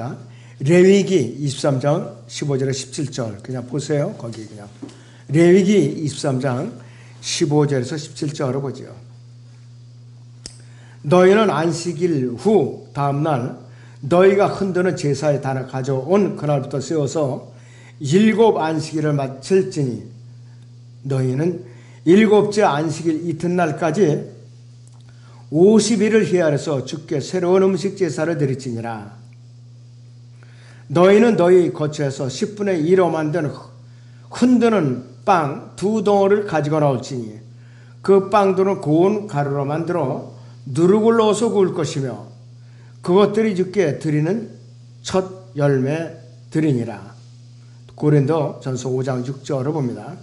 자, 레위기 23장 15절에 17절 그냥 보세요. 거기 그냥 레위기 23장 15절에서 17절을 보죠. 너희는 안식일 후 다음날 너희가 흔드는 제사의 단을 가져온 그날부터 세워서 7 안식일을 마칠지니 너희는 7째 안식일 이튿날까지 50일을 헤아려서 주께 새로운 음식 제사를 드릴지니라. 너희는 너희 거처에서 10분의 1로 만든 흔드는 빵 2덩어리를 가지고 나올지니 그 빵들은 고운 가루로 만들어 누룩을 넣어서 구울 것이며 그것들이 주께 드리는 첫 열매들이니라. 고린도전서 5장 6절을 봅니다.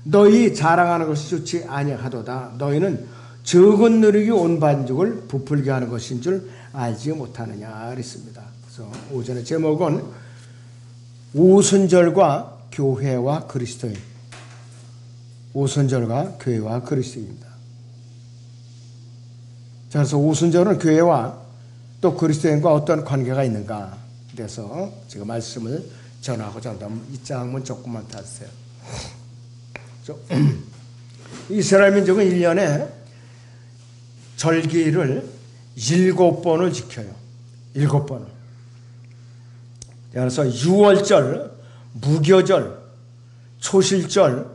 너희 자랑하는 것이 좋지 아니하도다. 너희는 적은 누룩이 온 반죽을 부풀게 하는 것인 줄 알지 못하느냐 그랬습니다. 그래서 오전의 제목은 오순절과 교회와 그리스도인. 오순절과 교회와 그리스도인입니다. 자, 그래서 오순절은 교회와 또 그리스도인과 어떤 관계가 있는가 그래서 지금 말씀을 전하고자 한다면 이 장문 조금만 닫으세요. 이스라엘 민족은 1년에 절기를 7번을 지켜요. 7번을. 그래서 유월절, 무교절, 초실절,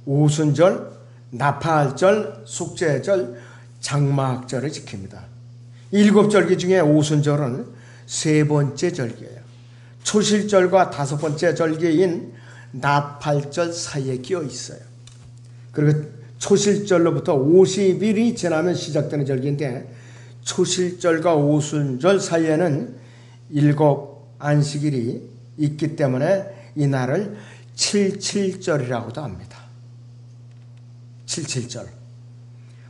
오순절, 나팔절, 속죄절, 장막절을 지킵니다. 7절기 중에 오순절은 3번째 절기예요. 초실절과 5번째 절기인 나팔절 사이에 끼어 있어요. 그리고 초실절로부터 50일이 지나면 시작되는 절기인데 초실절과 오순절 사이에는 7 안식일이 있기 때문에 이 날을 77절이라고도 합니다. 77절.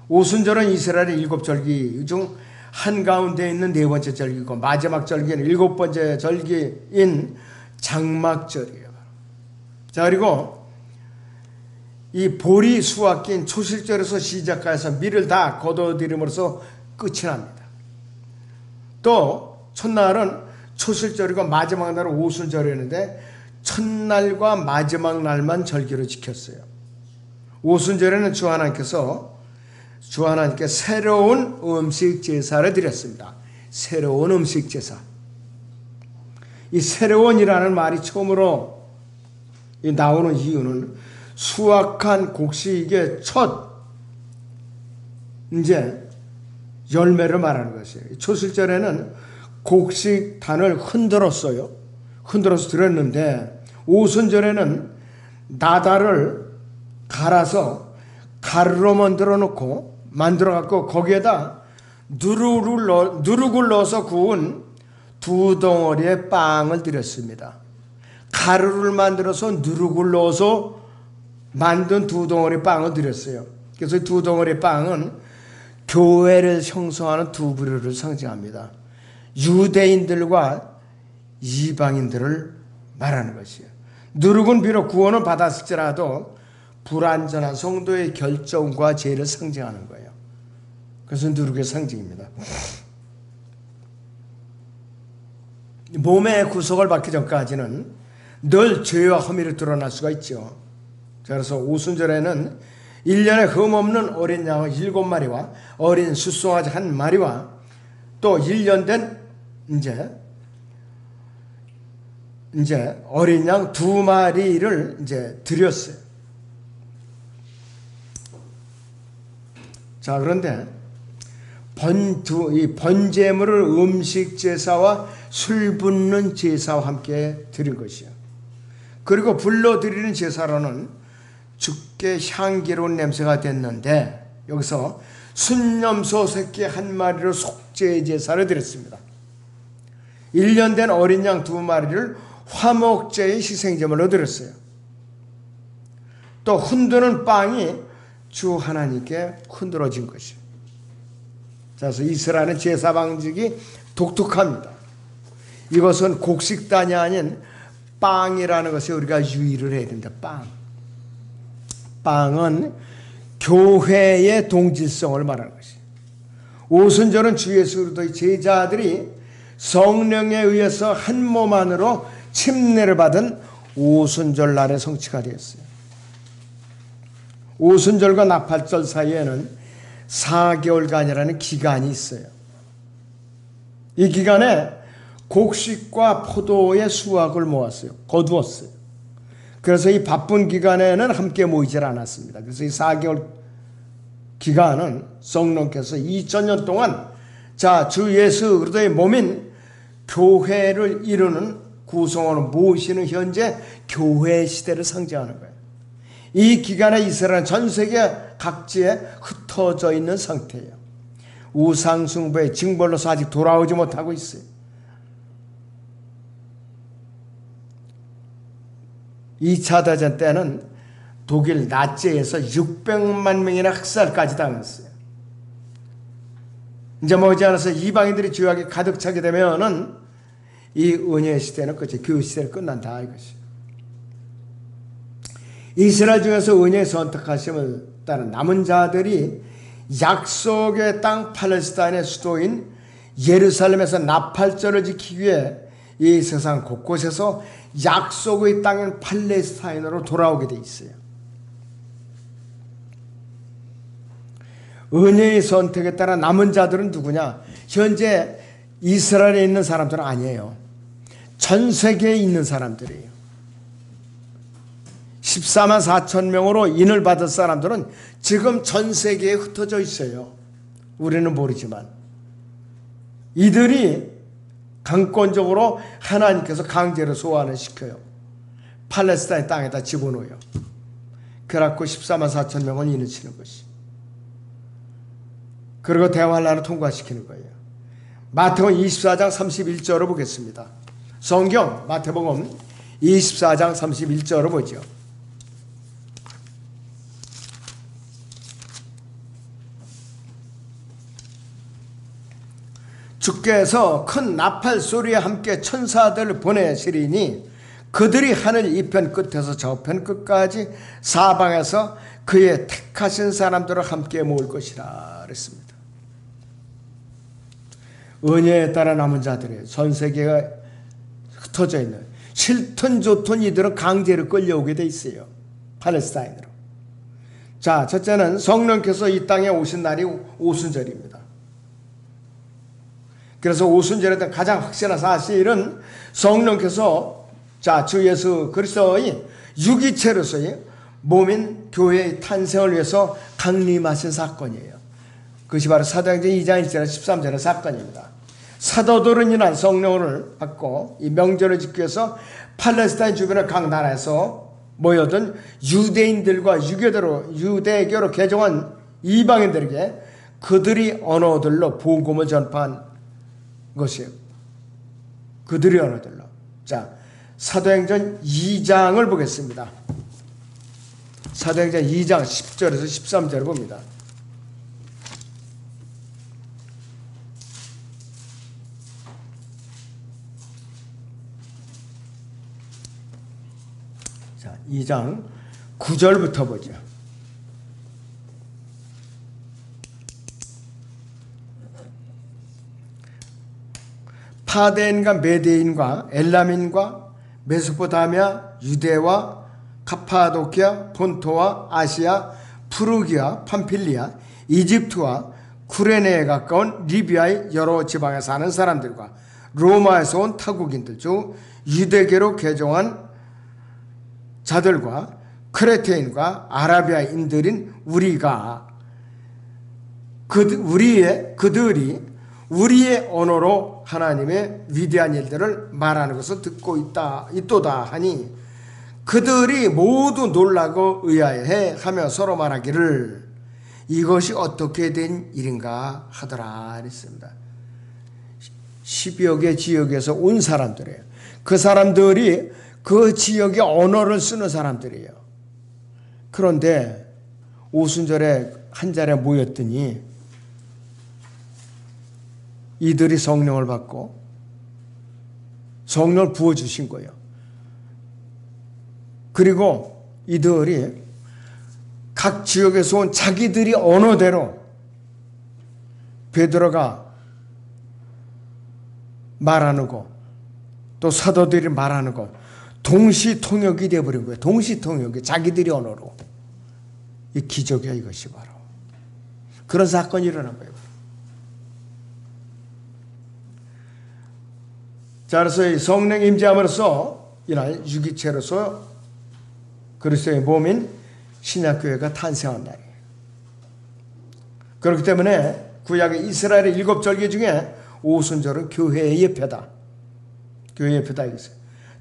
오순절은 이스라엘의 7절기 중 한가운데 있는 4번째 절기고 마지막 절기는 7번째 절기인 장막절이에요. 자, 그리고 이 보리 수확기인 초실절에서 시작해서 밀을 다 거둬들임으로써 끝이 납니다. 또 첫날은 초실절이고 마지막 날은 오순절이었는데 첫날과 마지막 날만 절기로 지켰어요. 오순절에는 주 하나님께 새로운 음식 제사를 드렸습니다. 새로운 음식 제사. 이 새로운이라는 말이 처음으로 나오는 이유는 수확한 곡식의 첫 이제 열매를 말하는 것이에요. 초실절에는 곡식단을 흔들었어요. 흔들어서 드렸는데 오순절에는 나달을 갈아서 가루로 만들어 갖고 거기에다 누룩을 넣어서 구운 2덩어리의 빵을 드렸습니다. 가루를 만들어서 누룩을 넣어서 만든 2덩어리 빵을 드렸어요. 그래서 2덩어리 빵은 교회를 형성하는 2 부류를 상징합니다. 유대인들과 이방인들을 말하는 것이에요. 누룩은 비록 구원을 받았을지라도 불완전한 성도의 결정과 죄를 상징하는 거예요. 그래서 누룩의 상징입니다. 몸의 구속을 받기 전까지는 늘 죄와 허미를 드러날 수가 있죠. 그래서 오순절에는 1년에 흠없는 어린 양 7마리와 어린 숫송아지 1마리와 또 1년 된 이제 어린 양 2마리를 이제 드렸어요. 자, 그런데 이 번제물을 음식 제사와 술 붓는 제사와 함께 드린 것이요. 그리고 불러 드리는 제사로는 주께 향기로운 냄새가 됐는데 여기서 순염소 새끼 1마리로 속죄 제사를 드렸습니다. 1년 된 어린 양 2마리를 화목제의 희생제물로 드렸어요. 또 흔드는 빵이 주 하나님께 흔들어진 것이에요. 그래서 이스라엘은 제사 방식이 독특합니다. 이것은 곡식단이 아닌 빵이라는 것에 우리가 유의를 해야 된다. 빵은 교회의 동질성을 말하는 것이에요. 오순절은 주 예수 그리스도의 제자들이 성령에 의해서 한 몸 안으로 침례를 받은 오순절 날의 성취가 되었어요. 오순절과 나팔절 사이에는 4개월간이라는 기간이 있어요. 이 기간에 곡식과 포도의 수확을 모았어요. 거두었어요. 그래서 이 바쁜 기간에는 함께 모이질 않았습니다. 그래서 이 4개월 기간은 성령께서 2000년 동안 주 예수 그리스도의 몸인 교회를 이루는 구성원을 모으시는 현재 교회 시대를 상징하는 거예요. 이 기간에 이스라엘은 전 세계 각지에 흩어져 있는 상태예요. 우상숭배의 징벌로서 아직 돌아오지 못하고 있어요. 2차 대전 때는 독일 나치에서 600만 명이나 학살까지 당했어요. 이제 머지않아서 이방인들이 죄악에 가득 차게 되면은 이 은혜의 시대는 끝이, 교회 시대는 끝난다 이것이에요. 이스라엘 중에서 은혜의 선택하심을 따른 남은 자들이 약속의 땅 팔레스타인의 수도인 예루살렘에서 나팔절을 지키기 위해 이 세상 곳곳에서 약속의 땅인 팔레스타인으로 돌아오게 돼 있어요. 은혜의 선택에 따라 남은 자들은 누구냐? 현재 이스라엘에 있는 사람들은 아니에요. 전 세계에 있는 사람들이에요. 14만 4천 명으로 인을 받은 사람들은 지금 전 세계에 흩어져 있어요. 우리는 모르지만 이들이 강권적으로 하나님께서 강제로 소환을 시켜요. 팔레스타인 땅에다 집어넣어요. 그래갖고 14만 4천 명은 인을 치는 것이. 그리고 대환란을 통과시키는 거예요. 마태복음 24장 31절을 보겠습니다. 성경 마태복음 24장 31절을 보죠. 주께서 큰 나팔 소리와 함께 천사들을 보내시리니 그들이 하늘 이편 끝에서 저편 끝까지 사방에서 그의 택하신 사람들을 함께 모을 것이라 그랬습니다. 은혜에 따라 남은 자들이 전 세계가 흩어져 있는, 싫든 좋든 이들은 강제로 끌려오게 돼 있어요. 팔레스타인으로. 자, 첫째는 성령께서 이 땅에 오신 날이 오순절입니다. 그래서 오순절에 대한 가장 확실한 사실은 성령께서 주 예수 그리스도의 유기체로서의 몸인 교회의 탄생을 위해서 강림하신 사건이에요. 그것이 바로 사도행전 2장 1절 13절의 사건입니다. 사도들은 이날 성령을 받고 이 명절을 지키기 위해서 팔레스타인 주변의 각 나라에서 모여든 유대인들과 유대교로 개종한 이방인들에게 그들이 언어들로 복음을 전파한 것이에요. 그들이 언어들로. 자, 사도행전 2장을 보겠습니다. 사도행전 2장 10절에서 13절을 봅니다. 자, 2장 9절부터 보죠. 파데인과 메데인과 엘람인과 메소포타미아, 유대와 카파도키아, 본토와 아시아, 프루기아, 팜필리아, 이집트와 쿠레네에 가까운 리비아의 여러 지방에 사는 사람들과 로마에서 온 타국인들 중 유대계로 개종한 자들과 크레테인과 아라비아인들인 우리가 그들이 우리의 언어로 하나님의 위대한 일들을 말하는 것을 듣고 있도다 하니 그들이 모두 놀라고 의아해 하며 서로 말하기를 이것이 어떻게 된 일인가 하더라 그랬습니다. 10여 개 지역에서 온 사람들이에요. 그 사람들이 그 지역의 언어를 쓰는 사람들이에요. 그런데 오순절에 한 자리에 모였더니 이들이 성령을 받고 성령을 부어주신 거예요. 그리고 이들이 각 지역에서 온 자기들이 언어대로 베드로가 말하는 거, 또 사도들이 말하는 거 동시 통역이 되어버린 거예요. 동시 통역이 자기들이 언어로. 이 기적이야, 이것이 바로. 그런 사건이 일어난 거예요. 자, 그래서 이 성령 임재함으로써 이날 유기체로서 그리스도의 몸인 신약교회가 탄생한 날이에요. 그렇기 때문에 구약의 이스라엘의 7절기 중에 오순절은 교회의 예표다. 교회의 예표다 이거죠.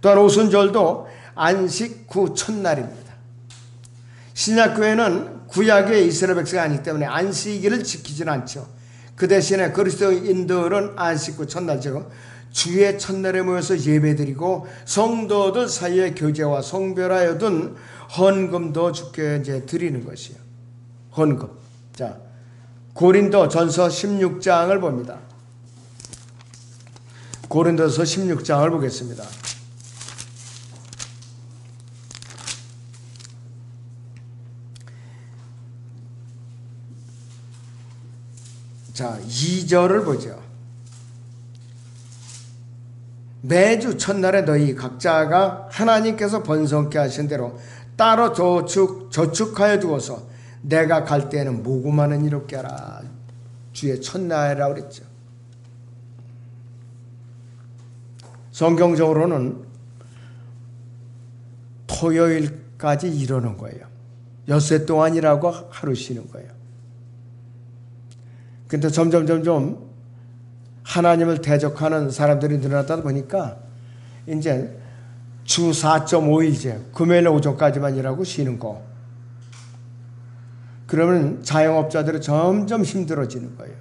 또한 오순절도 안식 후 첫날입니다. 신약교회는 구약의 이스라엘 백성이 아니기 때문에 안식일을 지키지는 않죠. 그 대신에 그리스도인들은 안식 후 첫날, 즉 주의 첫날에 모여서 예배드리고 성도들 사이의 교제와 성별하여 둔 헌금도 주께 이제 드리는 것이에요. 헌금. 자, 고린도 전서 16장을 봅니다. 고린도서 16장을 보겠습니다. 자, 2절을 보죠. 매주 첫날에 너희 각자가 하나님께서 번성케 하신 대로 따로 저축하여 두어서 내가 갈 때에는 모금하는 이롭게 하라. 주의 첫날이라고 그랬죠. 성경적으로는 토요일까지 이러는 거예요. 엿새 동안이라고 하루 쉬는 거예요. 근데 점점 하나님을 대적하는 사람들이 늘어나다 보니까 이제 주 4.5일째 금요일 오전까지만 일하고 쉬는 거. 그러면 자영업자들이 점점 힘들어지는 거예요.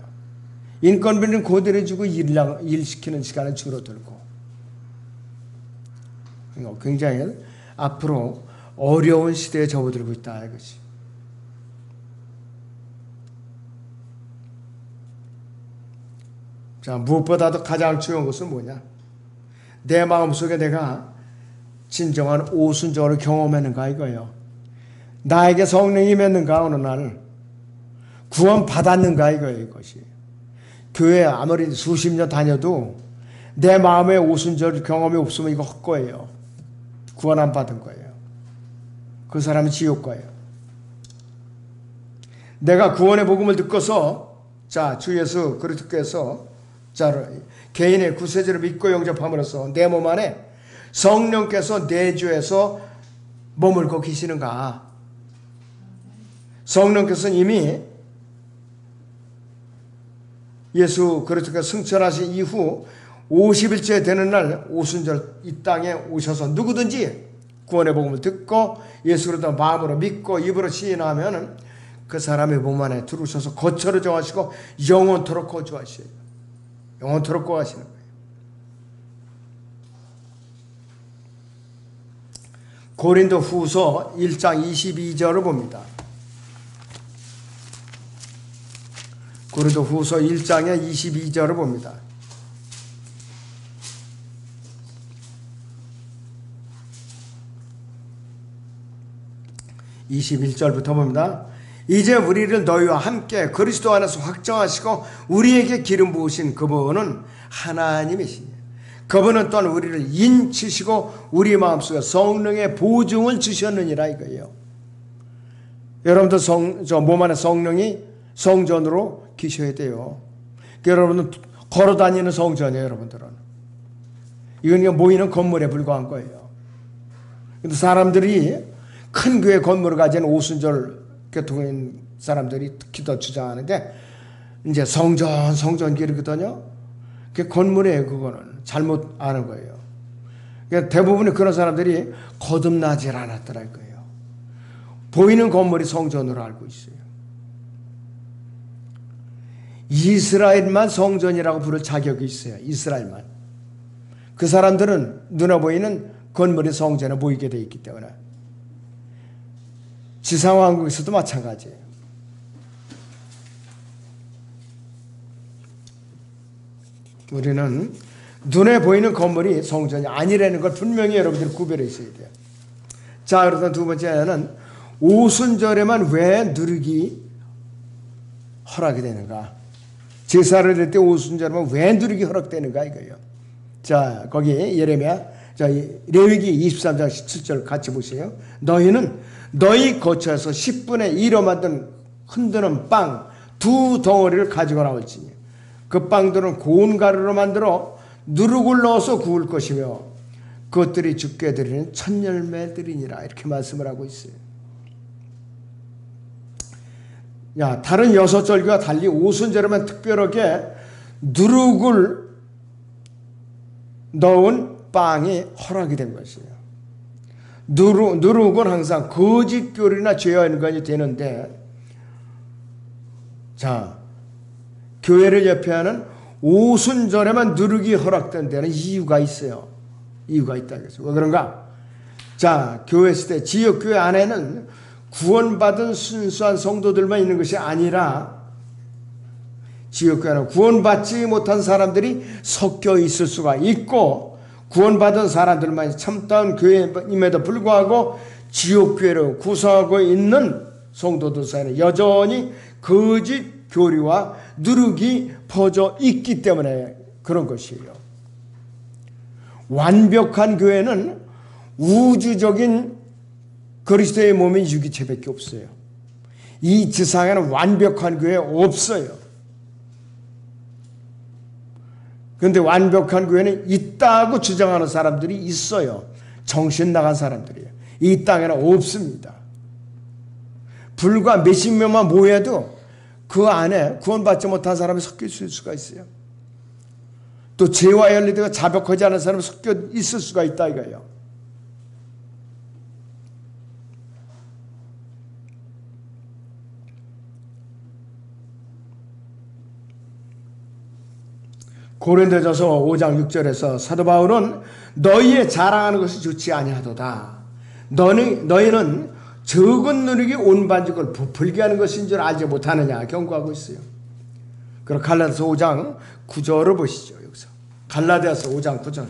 인건비는 그대로 주고 일 시키는 시간은 줄어들고. 굉장히 앞으로 어려운 시대에 접어들고 있다 이것이. 자, 무엇보다도 가장 중요한 것은 뭐냐? 내 마음속에 내가 진정한 오순절을 경험했는가 이거예요. 나에게 성령이 임했는가 어느 날 구원 받았는가 이거예요. 이것이. 교회 아무리 수십 년 다녀도 내 마음에 오순절 경험이 없으면 이거 헛거예요. 구원 안 받은 거예요. 그 사람은 지옥 가요. 내가 구원의 복음을 듣고서 자, 주 예수 그리스도께서 자, 개인의 구세주를 믿고 영접함으로써 내 몸 안에 성령께서 내주에서 머물고 계시는가? 성령께서는 이미 예수 그리스도께서 승천하신 이후 50일째 되는 날 오순절 이 땅에 오셔서 누구든지 구원의 복음을 듣고 예수 그리스도 마음으로 믿고 입으로 시인하면 그 사람의 몸 안에 들어오셔서 거처를 정하시고 영원토록 거주하셔요. 영원토록 거하시는 거예요. 고린도 후서 1장 22절을 봅니다. 고린도 후서 1장의 22절을 봅니다. (21절부터) 봅니다. 이제 우리를 너희와 함께 그리스도 안에서 확정하시고 우리에게 기름 부으신 그분은 하나님이시니 그분은 또한 우리를 인치시고 우리 마음속에 성령의 보증을 주셨느니라 이거예요. 여러분들 몸 안에 성령이 성전으로 계셔야 돼요. 여러분은 걸어다니는 성전이에요. 여러분들은 이건 모이는 건물에 불과한 거예요. 근데 사람들이 큰 교회 건물을 가진 오순절 교통인 사람들이 특히 더 주장하는데 이제 성전길이거든요. 그게 건물이에요. 그거는 잘못 아는 거예요. 그러니까 대부분의 그런 사람들이 거듭나질 않았더라고요. 보이는 건물이 성전으로 알고 있어요. 이스라엘만 성전이라고 부를 자격이 있어요. 이스라엘만. 그 사람들은 눈에 보이는 건물이 성전에 모이게 되어 있기 때문에. 지상왕국에서도 마찬가지예요. 우리는 눈에 보이는 건물이 성전이 아니라는 걸 분명히 여러분들이 구별해 있어야 돼요. 자, 그래서 두 번째는 오순절에만 왜 누리기 허락이 되는가? 제사를 드릴 때 오순절에만 왜 누리기 허락되는가 이거예요. 자, 거기 예레미야, 자, 레위기 23장 17절 같이 보세요. 너희는 너희 거처에서 10분의 1로 만든 흔드는 빵 2덩어리를 가지고 나올지니 그 빵들은 고운 가루로 만들어 누룩을 넣어서 구울 것이며 그것들이 주께 드리는 첫 열매들이니라. 이렇게 말씀을 하고 있어요. 야, 다른 6절과 달리 오순절에만 특별하게 누룩을 넣은 빵이 허락이 된 것이에요. 누룩은 항상 거짓 교리나 죄와 연관이 되는데, 자, 교회를 예표하는 오순절에만 누룩이 허락된 데는 이유가 있어요. 이유가 있다. 왜 그런가? 자, 교회 시대 지역교회 안에는 구원받은 순수한 성도들만 있는 것이 아니라 지역교회는 구원받지 못한 사람들이 섞여 있을 수가 있고, 구원받은 사람들만 참다운 교회임에도 불구하고 지역교회를 구성하고 있는 성도들 사이에는 여전히 거짓 교리와 누룩이 퍼져 있기 때문에 그런 것이에요. 완벽한 교회는 우주적인 그리스도의 몸인 유기체밖에 없어요. 이 지상에는 완벽한 교회 없어요. 그런데 완벽한 교회는 있다고 주장하는 사람들이 있어요. 정신 나간 사람들이에요. 이 땅에는 없습니다. 불과 몇십 명만 모여도 그 안에 구원받지 못한 사람이 섞여 있을 수가 있어요. 또 죄와 연리되고 자백하지 않은 사람이 섞여 있을 수가 있다 이거예요. 고린도전서 5장 6절에서 사도 바울은 너희의 자랑하는 것이 좋지 아니하도다. 너희는 적은 누룩이 온 반죽을 부풀게 하는 것인 줄 알지 못하느냐 경고하고 있어요. 그럼 갈라디아서 5장 9절을 보시죠. 여기서 갈라디아서 5장 9절.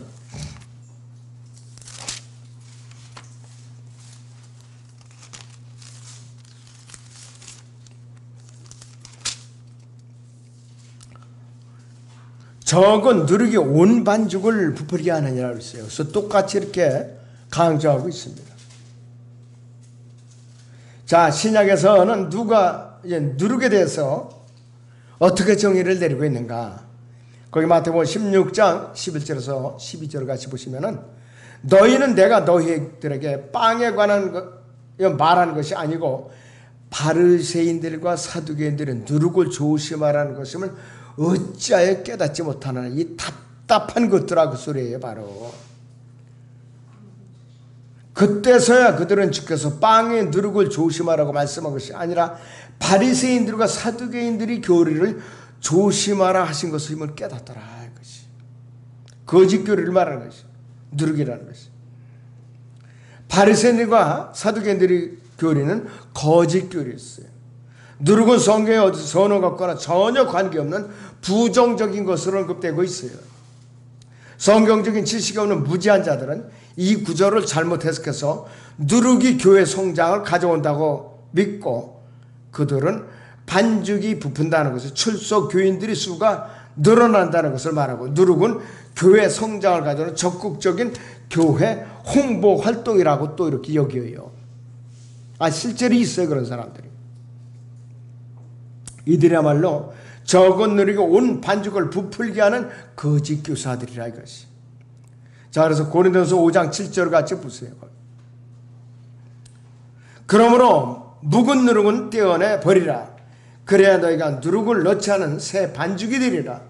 적은 누룩이 온 반죽을 부풀게 하느냐고 했어요. 그래서 똑같이 이렇게 강조하고 있습니다. 자, 신약에서는 누가 이제 누룩에 대해서 어떻게 정의를 내리고 있는가? 거기 마태복음 16장 11절에서 12절 같이 보시면은 너희는 내가 너희들에게 빵에 관한 말하는 것이 아니고 바리새인들과 사두개인들은 누룩을 조심하라는 것임을 어찌하여 깨닫지 못하느냐. 이 답답한 것들아 그 소리예요. 바로 그때서야 그들은 주께서 빵에 누룩을 조심하라고 말씀한 것이 아니라 바리새인들과 사두개인들이 교리를 조심하라 하신 것임을 깨닫더라. 이것이 거짓 교리를 말하는 것이 누룩이라는 것이. 바리새인들과 사두개인들의 교리는 거짓 교리였어요. 누룩은 성경에 어디서 선언받거나 전혀 관계없는 부정적인 것으로 언급되고 있어요. 성경적인 지식이 없는 무지한 자들은 이 구절을 잘못 해석해서 누룩이 교회 성장을 가져온다고 믿고 그들은 반죽이 부푼다는 것을 출석 교인들의 수가 늘어난다는 것을 말하고 누룩은 교회 성장을 가져오는 적극적인 교회 홍보 활동이라고 또 이렇게 여겨요. 실제로 있어요. 그런 사람들이. 이들이야말로 적은 누룩이 온 반죽을 부풀게 하는 거짓 교사들이라 이것이. 자, 그래서 고린도전서 5장 7절 같이 보세요. 그러므로 묵은 누룩은 떼어내 버리라. 그래야 너희가 누룩을 넣지 않은 새 반죽이 되리라.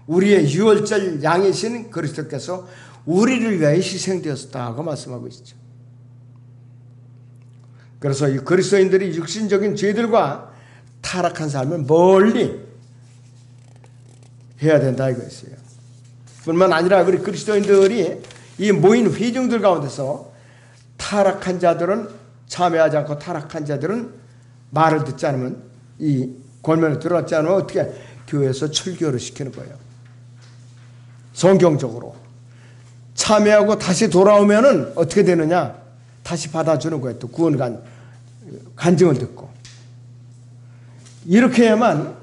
우리의 유월절 양이신 그리스도께서 우리를 위하여 희생되었다고 말씀하고 있죠. 그래서 이 그리스도인들이 육신적인 죄들과 타락한 삶을 멀리 해야 된다 이것이에요. 뿐만 아니라 우리 그리스도인들이 이 모인 회중들 가운데서 타락한 자들은 참여하지 않고 타락한 자들은 말을 듣지 않으면 이 권면을 들었지 않으면 어떻게 교회에서 출교를 시키는 거예요. 성경적으로 참여하고 다시 돌아오면은 어떻게 되느냐? 다시 받아주는 거예요. 또 구원 간증을 듣고 이렇게 해야만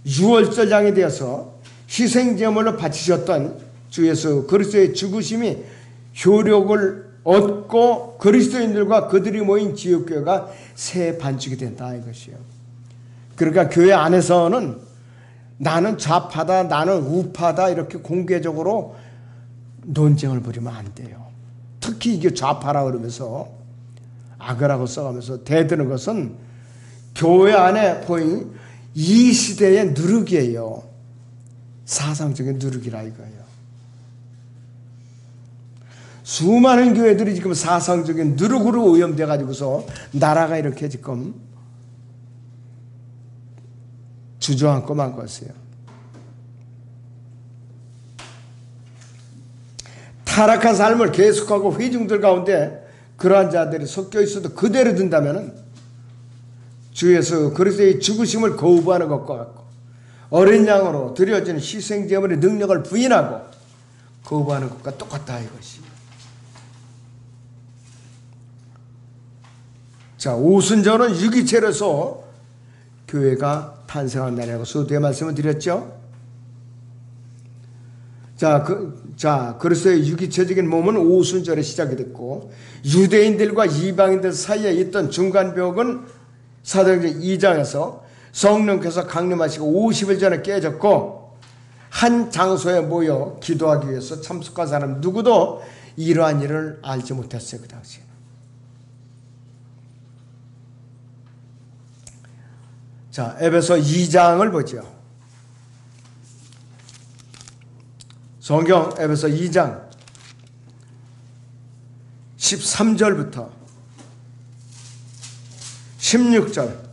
유월절 양이 되어서 희생제물로 바치셨던 주 예수 그리스도의 죽으심이 효력을 얻고 그리스도인들과 그들이 모인 지역교회가 새 반죽이 된다 이것이요. 그러니까 교회 안에서는 나는 좌파다 나는 우파다 이렇게 공개적으로 논쟁을 벌이면 안 돼요. 특히 이게 좌파라 그러면서 악이라고 써가면서 대드는 것은 교회 안에 보인 이 시대의 누룩이에요. 사상적인 누룩이라 이거예요. 수많은 교회들이 지금 사상적인 누룩으로 오염돼 가지고서 나라가 이렇게 지금 주저앉고 만 것이에요. 타락한 삶을 계속하고 회중들 가운데 그러한 자들이 섞여 있어도 그대로 둔다면 주 예수 그리스도의 죽으심을 거부하는 것과 같고 어린 양으로 드려지는 희생제물의 능력을 부인하고 거부하는 것과 똑같다 이것이. 자, 오순절은 유기체로서 교회가 탄생한 날이라고 서두에 말씀을 드렸죠. 자, 그리스도의 유기체적인 몸은 오순절에 시작이 됐고 유대인들과 이방인들 사이에 있던 중간벽은 사도행전 2장에서 성령께서 강림하시고 50일 전에 깨졌고 한 장소에 모여 기도하기 위해서 참석한 사람 누구도 이러한 일을 알지 못했어요. 그 당시에. 자, 에베소 2장을 보죠. 성경 에베소 2장 13절부터 16절.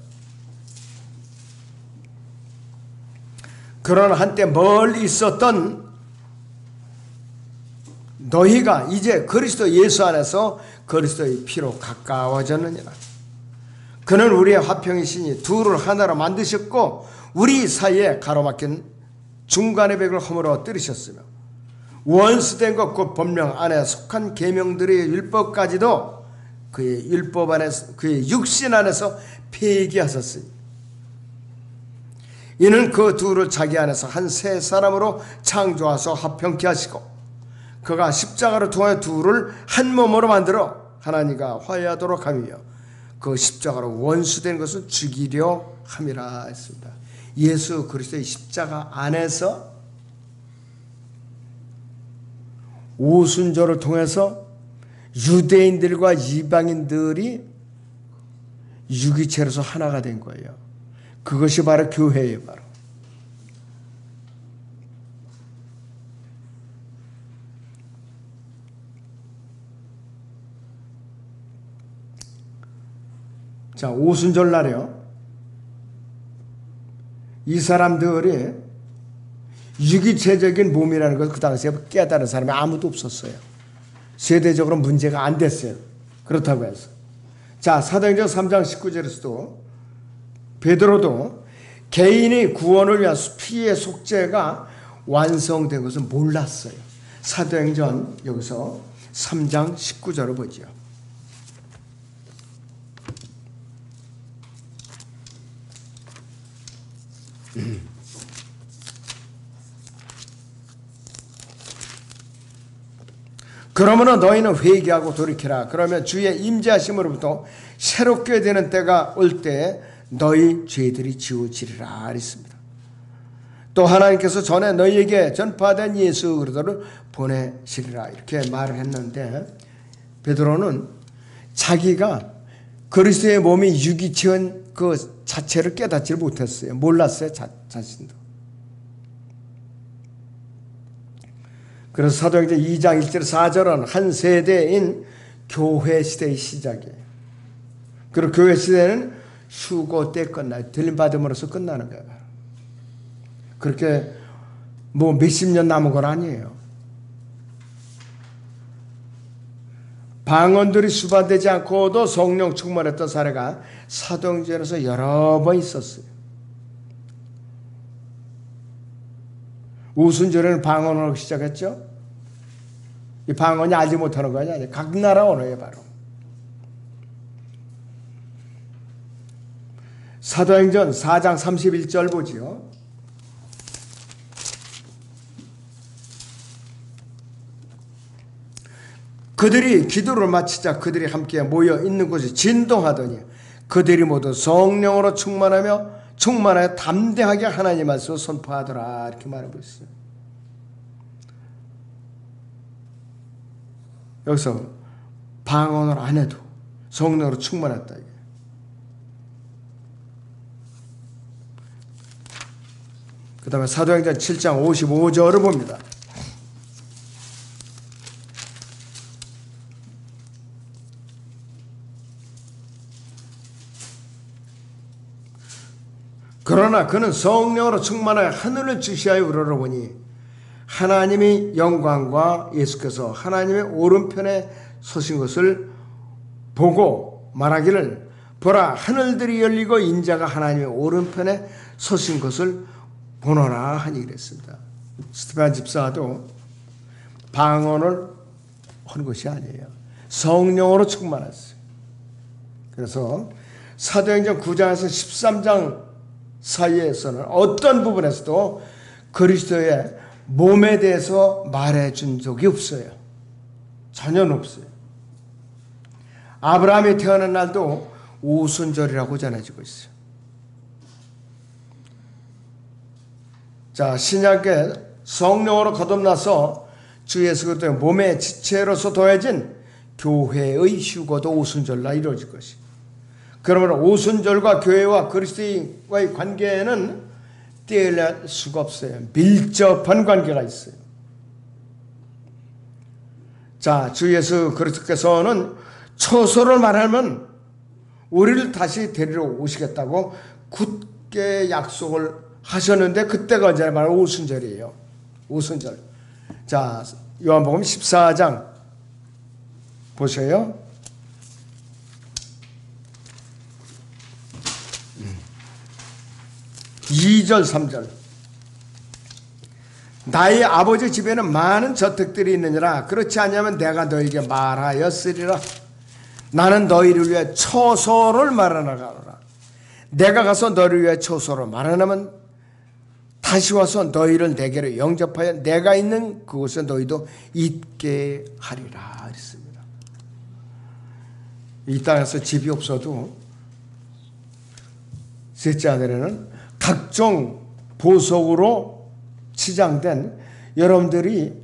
그러나 한때 멀리 있었던 너희가 이제 그리스도 예수 안에서 그리스도의 피로 가까워졌느니라. 그는 우리의 화평이시니 둘을 하나로 만드셨고 우리 사이에 가로막힌 중간의 벽을 허물어 뚫으셨으며 원수된 것 곧 법령 안에 속한 계명들의 율법까지도 그의 율법 안에서 그의 육신 안에서 폐기하셨으니 이는 그 둘을 자기 안에서 한 새 사람으로 창조하셔 화평케 하시고 그가 십자가로 통하여 둘을 한 몸으로 만들어 하나님과 화해하도록 하며 그 십자가로 원수된 것을 죽이려 함이라 했습니다. 예수 그리스도의 십자가 안에서 오순절을 통해서 유대인들과 이방인들이 유기체로서 하나가 된 거예요. 그것이 바로 교회예요. 바로. 자, 오순절 날에요. 이 사람들이 유기체적인 몸이라는 것을 그 당시에 깨달은 사람이 아무도 없었어요. 세대적으로 문제가 안 됐어요. 그렇다고 해서. 자, 사도행전 3장 19절에서도 베드로도 개인의 구원을 위한 피의 속죄가 완성된 것을 몰랐어요. 사도행전 여기서 3장 19절을 보죠. 그러므로 너희는 회개하고 돌이키라. 그러면 주의 임재하심으로부터 새롭게 되는 때가 올 때 너희 죄들이 지워지리라 했습니다. 또 하나님께서 전에 너희에게 전파된 예수 그리스도를 보내시리라 이렇게 말을 했는데 베드로는 자기가 그리스도의 몸이 유기체인 그 자체를 깨닫지 못했어요. 몰랐어요. 자신도. 그래서 사도행전 2장 1절 4절은 한 세대인 교회 시대의 시작이에요. 그리고 교회 시대는 휴고 때 끝나요. 들림받음으로써 끝나는 거예요. 그렇게 뭐 몇십 년 남은 건 아니에요. 방언들이 수반되지 않고도 성령 충만했던 사례가 사도행전에서 여러 번 있었어요. 오순절에는 방언으로 시작했죠. 이 방언이 알지 못하는 거 아니에요. 각 나라 언어예요. 바로. 사도행전 4장 31절 보지요. 그들이 기도를 마치자 그들이 함께 모여 있는 곳이 진동하더니 그들이 모두 성령으로 충만하여 담대하게 하나님 말씀을 선포하더라. 이렇게 말하고 있어요. 여기서 방언을 안 해도 성령으로 충만했다. 그 다음에 사도행전 7장 55절을 봅니다. 그러나 그는 성령으로 충만하여 하늘을 주시하여 우러러보니 하나님의 영광과 예수께서 하나님의 오른편에 서신 것을 보고 말하기를 보라 하늘들이 열리고 인자가 하나님의 오른편에 서신 것을 보노라 하니 그랬습니다. 스테반 집사도 방언을 한 것이 아니에요. 성령으로 충만했어요. 그래서 사도행전 9장에서 13장 사이에서는 어떤 부분에서도 그리스도의 몸에 대해서 말해준 적이 없어요. 전혀 없어요. 아브라함이 태어난 날도 오순절이라고 전해지고 있어요. 자, 신약에 성령으로 거듭나서 주 예수 그리스도의 몸의 지체로서 더해진 교회의 휴거도 오순절날 이루어질 것이에요. 그러므로 오순절과 교회와 그리스도와의 관계에는 떼어낼 수가 없어요. 밀접한 관계가 있어요. 자, 주 예수 그리스도께서는 처소를 말하면 우리를 다시 데리러 오시겠다고 굳게 약속을 하셨는데 그때가 언제나 말 오순절이에요. 오순절. 자, 요한복음 14장 보세요. 2절 3절 나의 아버지 집에는 많은 저택들이 있느니라. 그렇지 않으면 내가 너에게 말하였으리라. 나는 너희를 위해 처소를 마련하노라. 내가 가서 너를 위해 처소를 마련하면 다시 와서 너희를 내게로 영접하여 내가 있는 그곳에 너희도 있게 하리라 그랬습니다. 이 땅에서 집이 없어도 셋째 아들에는 각종 보석으로 치장된 여러분들이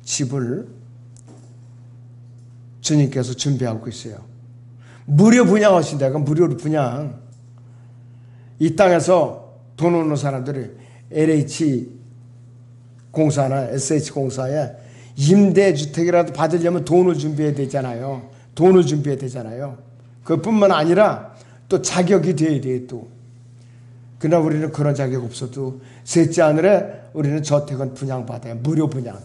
집을 주님께서 준비하고 있어요. 무료 분양하신다. 무료로 분양. 이 땅에서 돈 없는 사람들이 LH공사나 SH공사에 임대주택이라도 받으려면 돈을 준비해야 되잖아요. 돈을 준비해야 되잖아요. 그뿐만 아니라 또 자격이 돼야 돼요. 또. 그러나 우리는 그런 자격 없어도 셋째 하늘에 우리는 저택은 분양받아요. 무료 분양.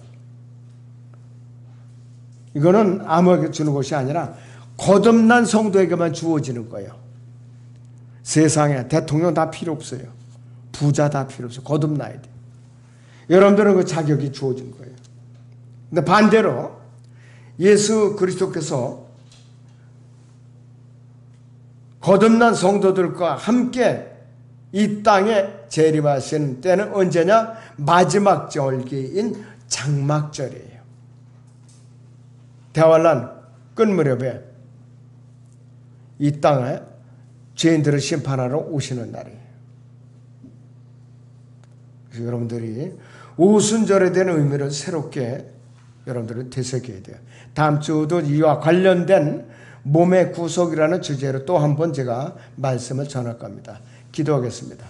이거는 아무에게 주는 것이 아니라 거듭난 성도에게만 주어지는 거예요. 세상에 대통령 다 필요 없어요. 부자 다 필요 없어요. 거듭나야 돼요. 여러분들은 그 자격이 주어진 거예요. 근데 반대로 예수 그리스도께서 거듭난 성도들과 함께 이 땅에 재림하시는 때는 언제냐? 마지막 절기인 장막절이에요. 대환란 끝 무렵에 이 땅에 죄인들을 심판하러 오시는 날이에요. 그래서 여러분들이 오순절에 대한 의미를 새롭게 여러분들은 되새겨야 돼요. 다음 주도 이와 관련된 몸의 구속이라는 주제로 또 한 번 제가 말씀을 전할 겁니다. 기도하겠습니다.